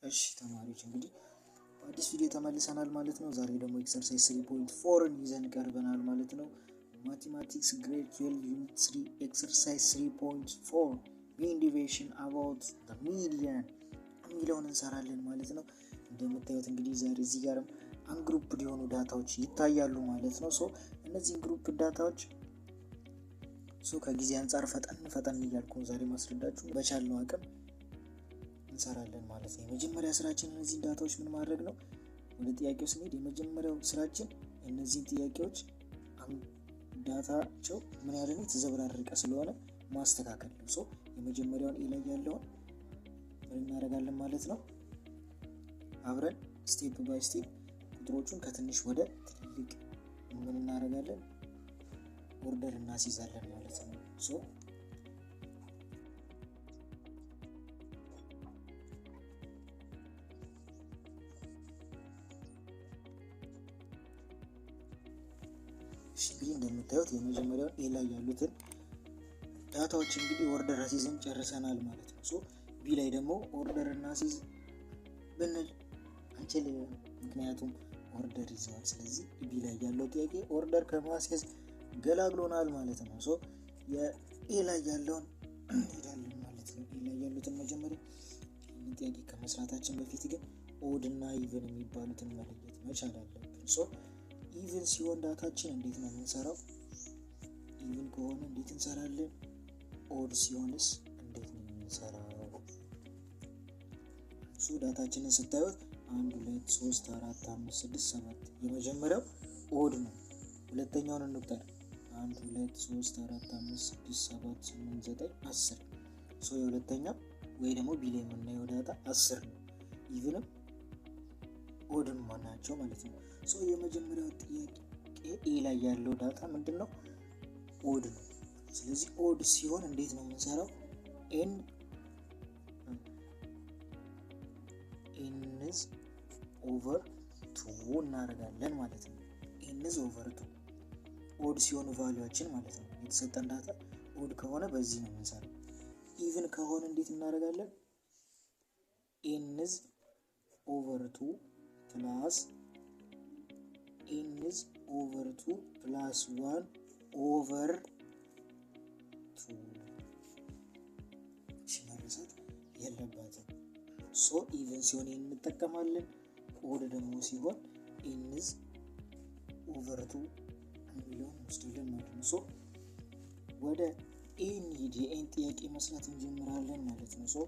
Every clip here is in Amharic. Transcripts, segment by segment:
እሺ ተማሪዎች እንግዲህ በአዲስ ቪዲዮ ተመልሰናል ማለት ነው። ዛሬ ደግሞ ኤክሰርሳይዝ 3.4ን ይዘን ቀርበናል ማለት ነው። ማቴማቲክስ ግሬድ 12 ዩኒት 3 ኤክሰርሳይዝ 3.4 ሚን ዲቪዬሽን አባውት ዘ ሚዲያን የሚለውን እንሰራለን ማለት ነው። እንደምታዩት እንግዲህ ዛሬ እዚህ ጋርም አንግሩፕድ የሆኑ ዳታዎች ይታያሉ ማለት ነው። እነዚህን ግሩፕ ዳታዎች ከጊዜ አንጻር ፈጠን እያልኩ ዛሬ ማስረዳችሁ በቻልነው አቅም እንሰራለን ማለት ነው። የመጀመሪያ ስራችን እነዚህን ዳታዎች ምን ማድረግ ነው? ወደ ጥያቄው ስንሄድ የመጀመሪያው ስራችን እነዚህን ጥያቄዎች ዳታቸው ምን ያህል ነው የተዘበራረቀ ስለሆነ ማስተካከል ነው። የመጀመሪያውን ኤ ላይ ያለውን ምን እናደርጋለን ማለት ነው? አብረን ስቴፕ ባይ ስቴፕ ቁጥሮቹን ከትንሽ ወደ ትልቅ ምን እናደርጋለን? ኦርደር እናስይዛለን ማለት ነው። እንግዲህ እንደምታዩት የመጀመሪያው ኤ ላይ ያሉትን ዳታዎች እንግዲህ ኦርደር አስይዘን ጨርሰናል ማለት ነው። ቢ ላይ ደግሞ ኦርደር እናስይዝ ብንል አንችልም፣ ምክንያቱም ኦርደር ይዘዋል። ስለዚህ ቢ ላይ ያለው ጥያቄ ኦርደር ከማስያዝ ገላግሎናል ማለት ነው። የኤ ላይ ያለውን እንሄዳለን ማለት ነው። ኤ ላይ ያሉትን መጀመሪያ ጥያቄ ከመስራታችን በፊት ግን ኦድ እና ኢቭን የሚባሉትን መለየት መቻል አለብን። ኢቭን ሲሆን ዳታችን እንዴት ነው የምንሰራው? ኢቭን ከሆነ እንዴት እንሰራለን? ኦድ ሲሆንስ እንዴት ነው የምንሰራው? ዳታችንን ስታዩት 1 2 3 4 5 6 7 የመጀመሪያው ኦድ ነው። ሁለተኛውን እንቁጠር 1 2 3 4 5 6 7 8 9 10 የሁለተኛው ወይ ደግሞ ቢ ላይ የምናየው ዳታ 10 ነው። ኢቭንም ኦድም ማናቸው ማለት ነው። የመጀመሪያው ጥያቄ ኤ ላይ ያለው ዳታ ምንድነው? ኦድ ነው። ስለዚህ ኦድ ሲሆን እንዴት ነው የምንሰራው? ኤንዝ ኦቨር 2 እናደርጋለን ማለት ነው። ኤንዝ ኦቨር 2 ኦድ ሲሆን ቫልዩአችን ማለት ነው። የተሰጠን ዳታ ኦድ ከሆነ በዚህ ነው የምንሰራው። ኢቭን ከሆነ እንዴት እናደርጋለን? ኤንዝ ኦቨር 2 ፕላስ ኤንዝ ኦቨር 2 ፕላስ 1 ኦቨር 2 መረሳት የለባትም። ኢቭን ሲሆን እንጠቀማለን። ኦድ ደግሞ ሲሆን ኤንዝ ኦቨር 2 የሚለውን እንወስዳለን ማለት ነው። ወደ ኤ እንሂድ። የኤን ጥያቄ መስራት እንጀምራለን ማለት ነው።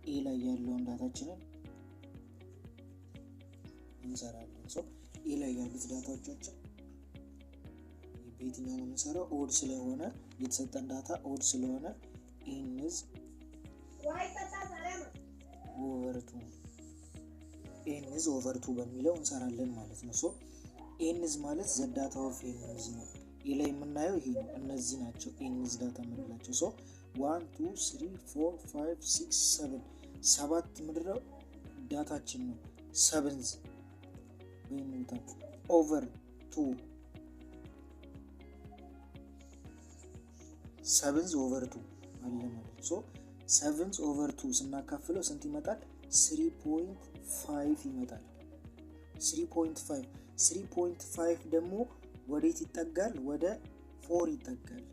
ኤ ላይ ያለውን ዳታችንን እንሰራለን። ኤ ላይ ያሉት ዳታዎቻችን በየትኛው ነው የምንሰራው? ኦድ ስለሆነ የተሰጠን ዳታ ኦድ ስለሆነ ኤንዝ ኦቨር 2 በሚለው እንሰራለን ማለት ነው። ኤንዝ ማለት ዘ ዳታ ኦፍ ኤንዝ ነው። ኤ ላይ የምናየው ይሄ ነው። እነዚህ ናቸው ኤንዝ ዳታ የምንላቸው። 1 2 3 4 5 6 7 7 ምድረው ዳታችን ነው። ሰብንዝ ኦቨር 2 7 ኦቨር 2 አለ ማለት ነው። 7 ኦቨር 2 ስናካፍለው ስንት ይመጣል? 3.5 ይመጣል። 3.5 ደግሞ ወዴት ይጠጋል? ወደ 4 ይጠጋል።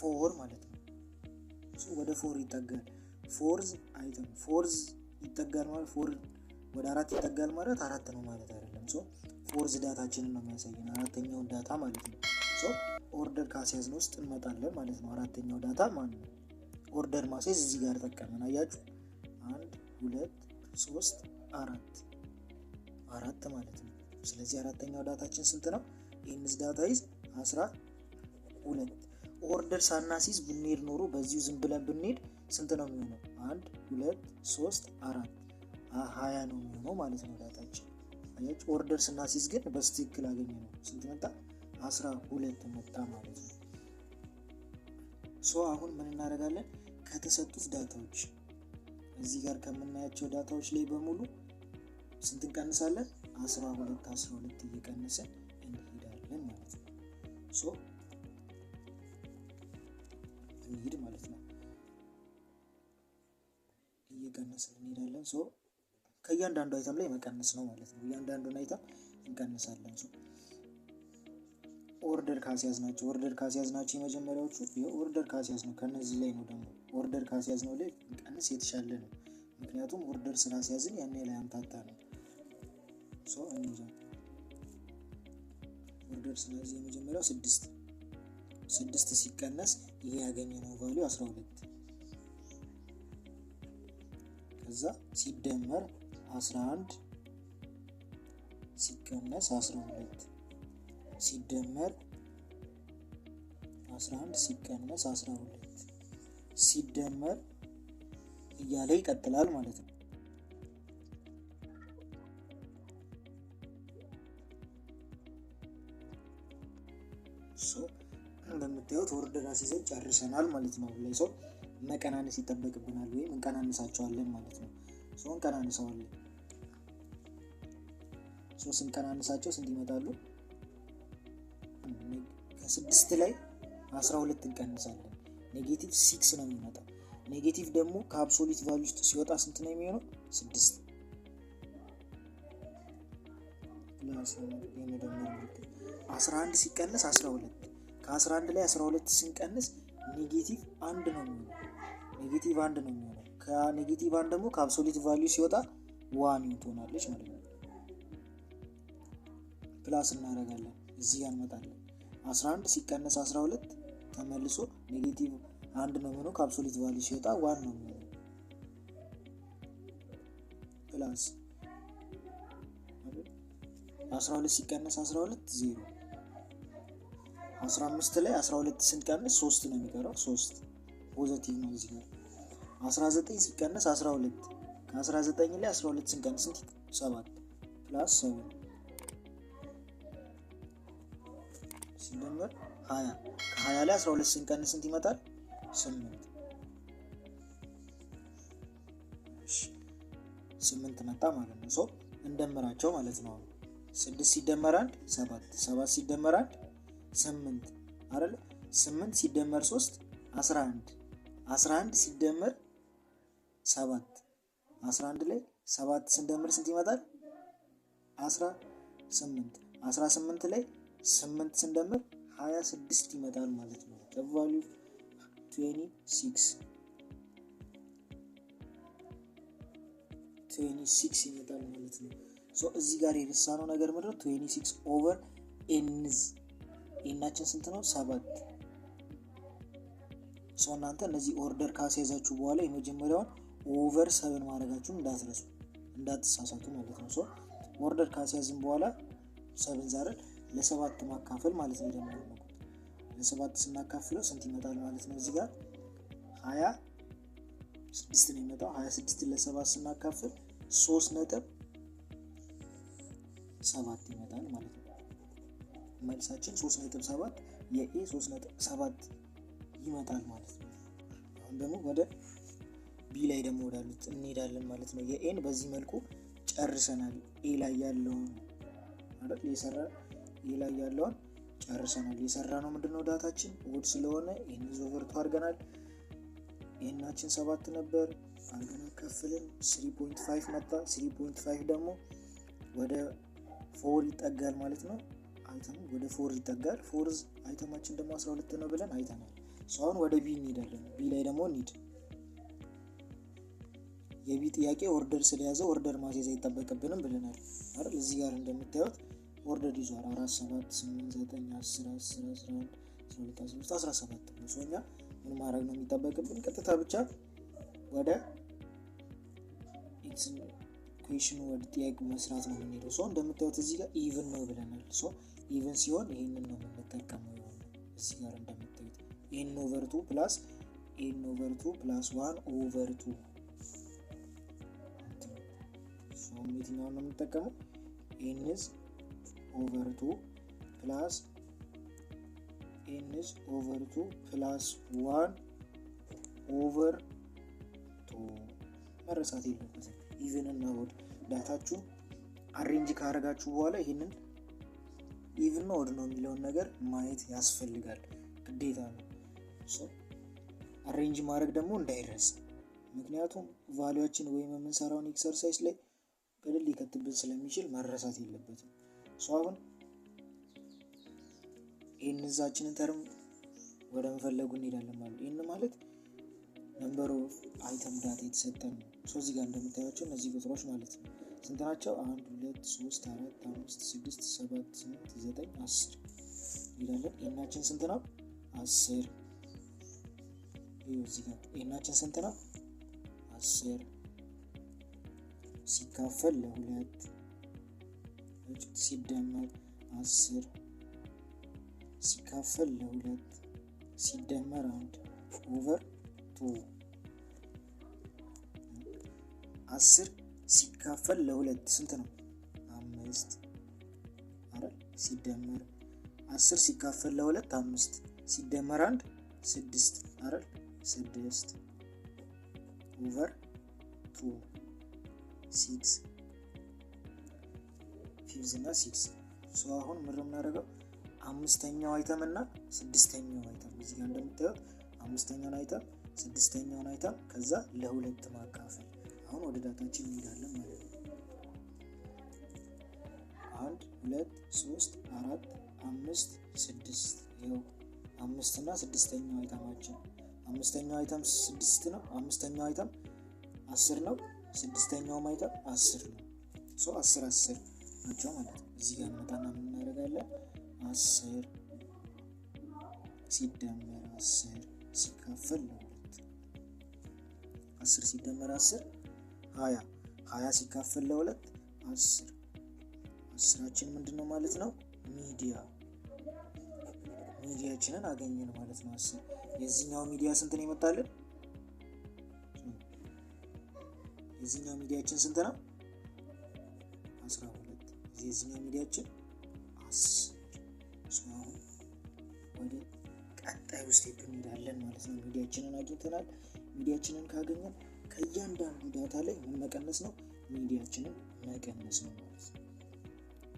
4 ማለት ነው። ወደ 4 ይጠጋል። ፎርዝ አይተም ፎርዝ ይጠጋል ማለት 4 ወደ 4 ይጠጋል ማለት 4 ነው ማለት አይደለም። ፎርዝ ዳታችንን ነው የሚያሳየን፣ አራተኛውን ዳታ ማለት ነው። ኦርደር ካስያዝን ውስጥ እንመጣለን ማለት ነው። አራተኛው ዳታ ማለት ነው። ኦርደር ማስያዝ እዚህ ጋር ተጠቀመን። አያችሁ 1 2 3 4 ማለት ነው። ስለዚህ አራተኛው ዳታችን ስንት ነው? ኤንዝ ዳታ ይዝ 12። ኦርደር ሳናሲዝ ብንሄድ ኖሮ በዚሁ ዝም ብለን ብንሄድ ስንት ነው የሚሆነው? 1 2 3 4 20 ነው የሚሆነው ማለት ነው ዳታችን። አያችሁ ኦርደር ስናሲዝ ግን በስትክክል አገኘነው። ስንት መጣ? 12 መጣ ማለት ነው። አሁን ምን እናደርጋለን? ከተሰጡት ዳታዎች እዚህ ጋር ከምናያቸው ዳታዎች ላይ በሙሉ ስንት እንቀንሳለን? 12 እየቀነሰን እንሄዳለን ማለት ነው። እንሂድ ማለት ነው። እየቀነስን እንሄዳለን። ከእያንዳንዱ አይተም ላይ መቀነስ ነው ማለት ነው። እያንዳንዱን አይተም እንቀንሳለን። ኦርደር ካስያዝናቸው የመጀመሪያዎቹ የኦርደር ካስያዝነው ከነዚህ ላይ ነው። ደግሞ ኦርደር ካስያዝነው ላይ እንቀንስ የተሻለ ነው። ምክንያቱም ኦርደር ስላስያዝን ያን ላይ አምታታ ነው። ኦርደር ስለዚህ የመጀመሪያው 6 ሲቀነስ ይሄ ያገኘነው ቫልዩ 12 ከዛ ሲደመር 11 ሲቀነስ 12 ሲደመር 11 ሲቀነስ 12 ሲደመር እያለ ይቀጥላል ማለት ነው። እንደምታዩት ኦርደር አስይዘን ጨርሰናል ማለት ነው። ላይ መቀናነስ ይጠበቅብናል ወይም እንቀናንሳቸዋለን ማለት ነው። እንቀናንሰዋለን። ስንቀናንሳቸው ስንት ይመጣሉ? ከ6 ላይ 12 እንቀንሳለን። -6 ነው የሚመጣው። ኔጌቲቭ ደግሞ ከአብሶሉት ቫልዩ ውስጥ ሲወጣ ስንት ነው የሚሆነው? 6 11 ሲቀነስ 12 ከ11 ላይ 12 ስንቀንስ ኔጌቲቭ 1 ነው የሚሆነው። ከኔጌቲቭ 1 ደግሞ ከአብሶሉት ቫልዩ ሲወጣ 1 ትሆናለች ማለት ነው። ፕላስ እናደርጋለን፣ እዚህ ጋር እንመጣለን። 11 ሲቀነስ 12 ተመልሶ ኔጌቲቭ 1 ነው የሚሆነው። ከአብሶሉት ቫልዩ ሲወጣ 1 ነው የሚሆነው። ፕላስ 12 ሲቀነስ 12 0። 15 ላይ 12 ስንቀንስ 3 ነው የሚቀረው። 3 ፖዚቲቭ ነው እዚህ ጋር። 19 ሲቀነስ 12 ከ19 ላይ 12 ስንቀንስ 7 ፕላስ 7 ሲደመር 20 ከ20 ላይ 12 ስንቀንስ ስንት ይመጣል? 8 መጣ ማለት ነው። እንደምራቸው ማለት ነው። 6 ሲደመር 1 7 7 ሲደመር 1 8 አይደል? 8 ሲደመር 3 11 11 ሲደመር 7 11 ላይ 7 ስንደምር ስንት ይመጣል? 18 18 ላይ 8 ስንደምር 26 ይመጣል ማለት ነው። ቫልዩ 26 ይመጣል ማለት ነው። እዚህ ጋር የረሳነው ነገር ምንድነው? 26 ኦቨር ኤናችን ስንት ነው? 7። እናንተ እነዚህ ኦርደር ካስያዛችሁ በኋላ የመጀመሪያውን ኦቨር 7 ማድረጋችሁን እንዳትሳሳቱ ማለት ነው። ኦርደር ካስያዝን በኋላ 7 ዛሬ ለ7 ማካፈል ማለት ነው። ደግሞ ለ7 ስናካፍለው ስንት ይመጣል ማለት ነው? እዚህ ጋር 26 ነው የሚመጣው። 26 ለ7 ስናካፍል 3.7 ይመጣል ማለት ነው። መልሳችን 3.7 የኤ 3.7 ይመጣል ማለት ነው። አሁን ደግሞ ወደ ቢ ላይ ደግሞ ወዳሉት እንሄዳለን ማለት ነው። የኤን በዚህ መልኩ ጨርሰናል። ኤ ላይ ያለውን ጨርሰናል። የሰራነው ምንድነው? ዳታችን ውድ ስለሆነ ኤን ኦቨር 2 አድርገናል። ኤናችን 7 ነበር አድርገን ከፍልን 3.5 መጣ። 3.5 ደግሞ ወደ 4 ይጠጋል ማለት ነው። አይተም ወደ 4 ይጠጋል። ፎርዝ አይተማችን ደግሞ 12 ነው ብለን አይተናል። አሁን ወደ ቢ እንሄዳለን። ቢ ላይ ደግሞ እንሂድ። የቢ ጥያቄ ኦርደር ስለያዘው ኦርደር ማስያዝ አይጠበቅብንም ብለናል አይደል? እዚህ ጋር እንደምታዩት ኦርደር ይዟል 4 7 8 9 10 10 11 12 13 17 ነው። እኛ ምን ማድረግ ነው የሚጠበቅብን? ቀጥታ ብቻ ወደ ኢኩዌሽኑ ወደ ጥያቄው መስራት ነው የምንሄደው። እንደምታዩት እዚህ ጋር ኢቭን ነው ብለናል። ኢቭን ሲሆን ይሄንን ነው የምንጠቀመው። እዚህ ጋር እንደምታዩት ኤን ኦቨር 2 ፕላስ 1 ኦቨር 2 የትኛውን ነው የምንጠቀመው? ኤን ኦቨር 2 ፕላስ 1 ኦቨር 2 መረሳት የለበትም። ኢቭን እና ኦድ ዳታችሁ አሬንጅ ካደረጋችሁ በኋላ ይህንን ኢቭን ኦድ ነው የሚለውን ነገር ማየት ያስፈልጋል፣ ግዴታ ነው። አሬንጅ ማድረግ ደግሞ እንዳይረሳ። ምክንያቱም ቫልዩአችን ወይም የምንሰራውን ኤክሰርሳይዝ ላይ ገደል ሊከትብን ስለሚችል መረሳት የለበትም። አሁን ይህን እዛችንን ተርም ወደ መፈለጉ እንሄዳለን ማለት ይህን ማለት ነምበር ኦፍ አይተም ዳታ የተሰጠን ነው። እዚህ ጋር እንደምታያቸው እነዚህ ቁጥሮች ማለት ነው ስንት ናቸው? 1 2 3 4 5 6 7 8 9 10 ይላለን። ኤናችን ስንት ነው? 10። እዚህ ጋር ኤናችን ስንት ነው? 10 ሲካፈል ለ2 ሲደመር 10 ሲካፈል ለ2 ሲደመር 1 ኦቨር 2 10 ሲካፈል ለ2 ስንት ነው? 5 አይደል? ሲደመር 10 ሲካፈል ለ2 5 ሲደመር 1 6 አይደል? 6 ኦቨር 2 6 ፊቭዝ እና 6 አሁን ምን የምናደርገው አምስተኛው አይተም እና ስድስተኛው አይተም እዚህ ጋር እንደምታዩት አምስተኛውን አይተም ስድስተኛውን አይተም ከዛ ለ2 ማካፈል። አሁን ወደ ዳታችን እንሄዳለን ማለት ነው። 1 2 3 4 5 6 ይኸው 5 እና ስድስተኛው አይተማችን አምስተኛው አይተም 6 ነው። አምስተኛው አይተም 10 ነው። ስድስተኛው አይተም 10 ነው። 10 10 ናቸው ማለት ነው። እዚህ ጋር መጣና ምን እናደርጋለን? 10 ሲደመር 10 ሲካፈል ለ2 10 ሲደመር 10 20 20 ሲካፈል ለ2 10 10ችን ምንድነው ማለት ነው? ሚዲያችንን አገኘን ማለት ነው። 10 የዚህኛው ሚዲያ ስንት ነው ይመጣልን? የዚህኛው ሚዲያችን ስንት ነው? 12 የዚህኛው ሚዲያችን 10 አሁን ወደ ቀጣዩ ስቴፕ እንሄዳለን ማለት ነው። ሚዲያችንን አግኝተናል። ሚዲያችንን ካገኘን ከእያንዳንዱ ዳታ ላይ ምን መቀነስ ነው? ሚዲያችንን መቀነስ ነው ማለት ነው።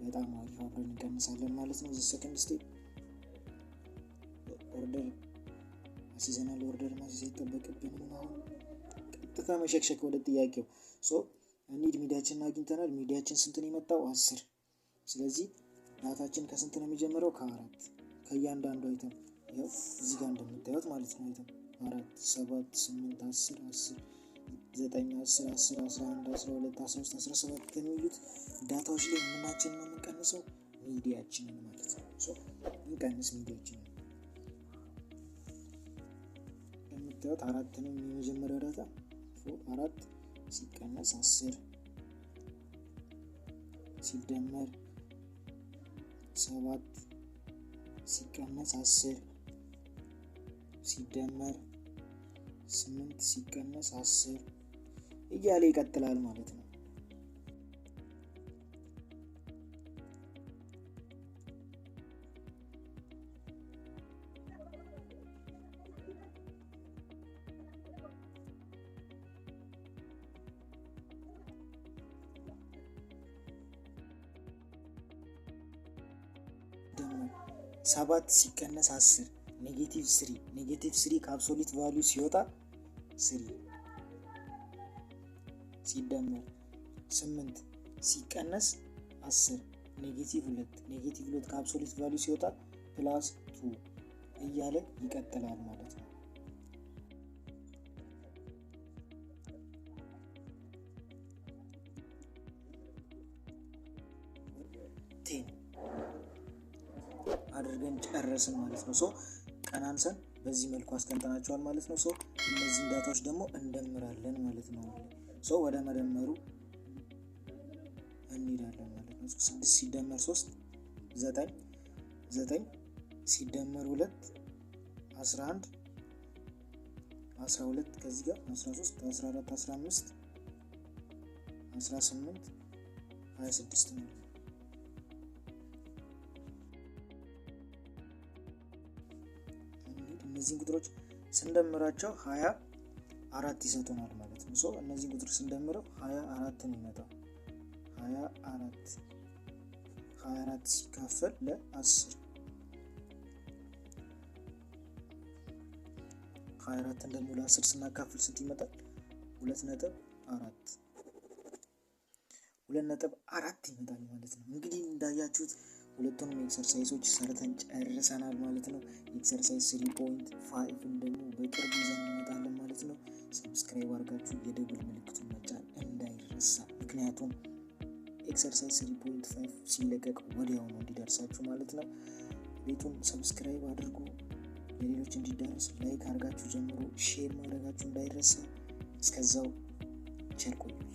በጣም አሪፍ አብረን እንቀንሳለን ማለት ነው። እዚህ ሰከንድ ስቴፕ ኦርደር አሲዘናል ኦርደር ማስይዝ ይጠበቅብን ነው። ቀጥታ መሸክሸክ ወደ ጥያቄው ሚዲያችንን አግኝተናል። ሚዲያችን ስንት ነው የመጣው? 10። ስለዚህ ዳታችን ከስንት ነው የሚጀምረው? ከ4 ከእያንዳንዱ አይተም ያው እዚህ ጋር እንደምታዩት ማለት ነው። አይተም 4 7 8 10 10 9 10 10 11 12 13 17 ከሚሉት ዳታዎች ላይ ምናችንን ነው የምንቀንሰው? ሚዲያችንን ማለት ነው። እንቀንስ ሚዲያችንን። እንደምታዩት 4 ነው የመጀመሪያው ዳታ 4 ሲቀነስ 10 ሲደመር 7 ሲቀነስ 10 ሲደመር 8 ሲቀነስ 10 እያለ ይቀጥላል ማለት ነው። ሲደመር 7 ሲቀነስ 10 ኔጌቲቭ 3 ከአብሶሉት ቫልዩ ሲወጣ 3 ሲደመር 8 ሲቀነስ 10 ኔጌቲቭ 2 ከአብሶሉት ቫልዩ ሲወጣ ፕላስ 2 እያለ ይቀጥላል ማለት ነው። አድርገን ጨረስን ማለት ነው። ቀናንሰን በዚህ መልኩ አስቀምጠናቸዋል ማለት ነው። እነዚህን ዳታዎች ደግሞ እንደምራለን ማለት ነው። ወደ መደመሩ እንሄዳለን ማለት ነው። 6 ሲደመር 3 9 9 ሲደመር 2 11 12 ከዚህ ጋር 13 14 15 18 26 ነው። እነዚህን ቁጥሮች ስንደምራቸው 24 ይሰጡናል ማለት ነው። እነዚህን ቁጥሮች ስንደምረው 24 ነው የሚመጣው። 24 ሲካፈል ለ10 24 ደግሞ ለ10 ስናካፍል ስንት ይመጣል? 2.4 2.4 ይመጣል ማለት ነው። እንግዲህ እንዳያችሁት ሁለቱንም ኤክሰርሳይሶች ሰርተን ጨርሰናል ማለት ነው። ኤክሰርሳይዝ 3.5 ደግሞ በቅርቡ ይዘን እንመጣለን ማለት ነው። ሰብስክራይብ አድርጋችሁ የደወል ምልክቱን መጫን እንዳይረሳ፣ ምክንያቱም ኤክሰርሳይዝ 3.5 ሲለቀቅ ወዲያው ነው እንዲደርሳችሁ ማለት ነው። ቤቱን ሰብስክራይብ አድርጉ፣ ለሌሎች እንዲዳረስ ላይክ አድርጋችሁ ጀምሮ ሼር ማድረጋችሁ እንዳይረሳ። እስከዛው ቸር ቆዩልኝ።